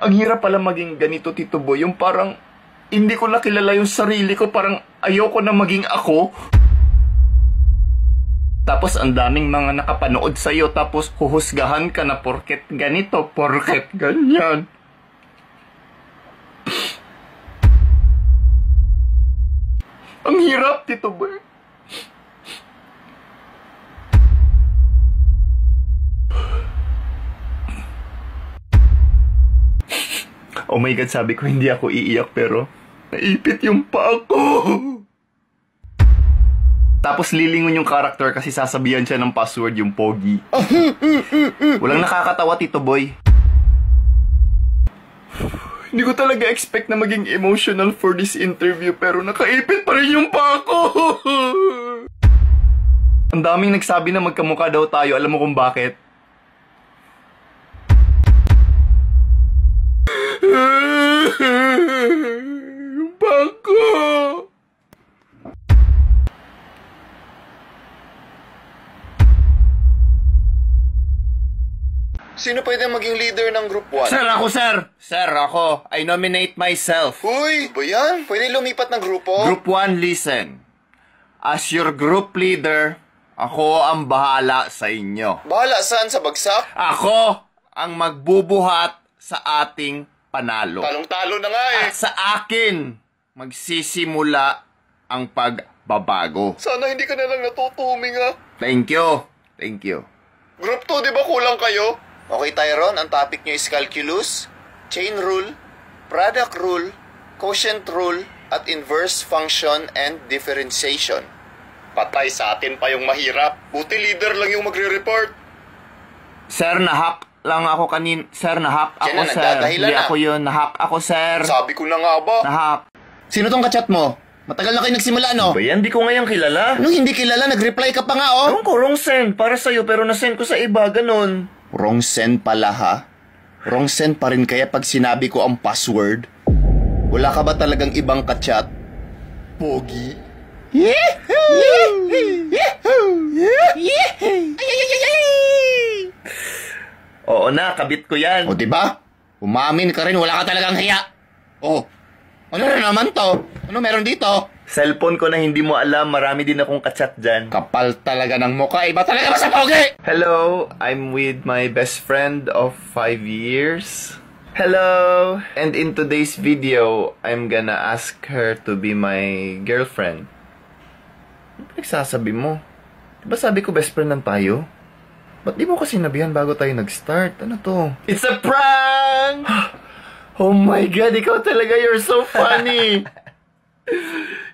Ang hirap pala maging ganito, Tito Boy. Yung parang hindi ko nakilala yung sarili ko. Parang ayoko na maging ako. Tapos ang daming mga nakapanood sa'yo. Tapos huhusgahan ka na porket ganito, porket ganyan. Ang hirap, Tito Boy. Oh my God, sabi ko hindi ako iiyak pero naipit yung paa ko. Tapos lilingon yung character kasi sasabihan siya ng password yung pogi. Walang nakakatawa, Tito Boy. Hindi ko talaga expect na maging emotional for this interview pero nakaipit pa rin yung paa ko. Ang daming nagsabi na magkamukha daw tayo. Alam mo kung bakit? Yung paa ko. Sino pwede maging leader ng Group 1? Sir, ako, sir. Sir, ako. I nominate myself. Uy, ba yan? Pwede lumipat ng grupo? Group 1, listen. As your group leader, ako ang bahala sa inyo. Bahala saan? Sa bagsak? Ako ang magbubuhat sa ating panalo. Talong-talo na nga eh. At sa akin, magsisimula ang pagbabago. Sana hindi ka na lang natutuming ha. Thank you. Thank you. Group 2, di ba kulang kayo? Okay, Tyron, ang topic nyo is calculus, chain rule, product rule, quotient rule, at inverse function and differentiation. Patay sa atin pa yung mahirap. Buti leader lang yung magre-report. Sir, nahack lang ako Sir, nahack ako, Yan na, sir. nagdadahilan Hindi na. ako yun. Nahack ako, sir. Sabi ko na nga ba? Nahack. Sino tong kachat mo? Matagal na kayo nagsimula, no? Ba yan? Di ko ngayon kilala. Nung hindi kilala, nag-reply ka pa nga, oh. Ewan ko, wrong send. Para sa'yo, pero nasend ko sa iba, ganun. Wrong send pala, ha? Wrong send pa rin kaya pag sinabi ko ang password? Wala ka ba talagang ibang kachat? Pogi? Oo na, kabit ko yan. O, diba? Umamin ka rin, wala ka talagang hiya. Oh, ano na naman to? Ano meron dito? Cellphone ko na hindi mo alam, marami din akong kachat dyan. Kapal talaga ng mukha, iba talaga ba sa pogi? Hello, I'm with my best friend of 5 years. Hello! And in today's video, I'm gonna ask her to be my girlfriend. Ano nagsasabi mo? Diba sabi ko best friend lang tayo? Ba't di mo kasi sinabihan bago tayo nag-start? Ano to? It's a prank! Oh my God, ikaw talaga, you're so funny!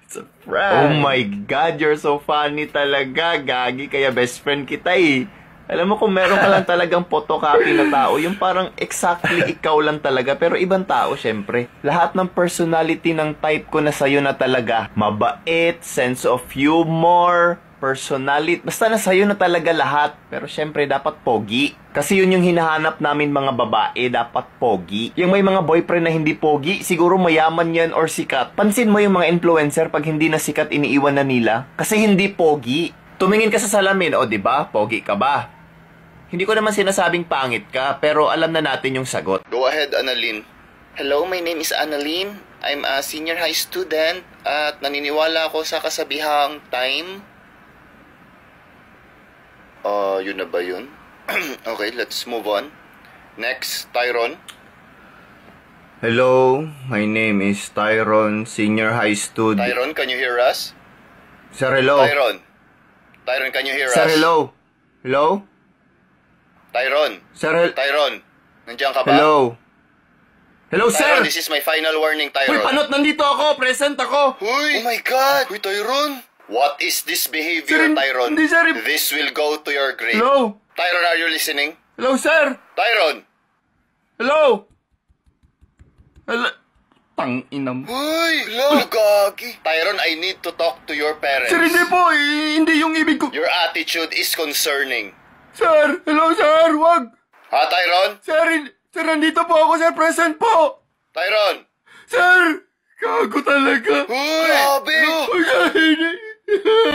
It's a prank! Oh my God, you're so funny talaga, Gagi, kaya best friend kita eh. Alam mo kung meron ka lang talagang photocopy na tao, yung parang exactly ikaw lang talaga, pero ibang tao syempre. Lahat ng personality ng type ko na sa'yo na talaga. Mabait, sense of humor, personality, basta na sa'yo na talaga lahat. Pero syempre dapat pogi. Kasi yun yung hinahanap namin mga babae, dapat pogi. Yung may mga boyfriend na hindi pogi, siguro mayaman yan or sikat. Pansin mo yung mga influencer pag hindi na sikat iniiwan na nila. Kasi hindi pogi. Tumingin ka sa salamin, o diba, pogi ka ba? Hindi ko naman sinasabing pangit ka, pero alam na natin yung sagot. Go ahead, Annalyn. Hello, my name is Annalyn. I'm a senior high student at naniniwala ako sa kasabihang time. Yun na ba yun? Okay, let's move on. Next, Tyron. Hello, my name is Tyron, senior high student. Tyron, can you hear us? Sir, hello. Tyron, can you hear us? Sir, hello. Hello? Tyron. Sir, Tyron, nandiyan ka ba? hello. Hello, Tyron, sir! this is my final warning, Uy, Tyron. panot, nandito ako! Present ako! Huy! Oh my God! Huy, Tyron! What is this behavior, Sir, Tyron? hindi, sir. This will go to your grave. Hello? Tyron, are you listening? Hello, sir! Tyron! Hello? Hello? Tang-inam. Huy! Hello, Gagi! Tyron, I need to talk to your parents. Sir, hindi po! Hindi yung ibig ko. Your attitude is concerning. Sir! Hello, sir! Wag! Ha, Tyron? Sir, sir, nandito po ako, sir. Present po! Tyron! Sir! Gago talaga! Huy! Grabe! Uy,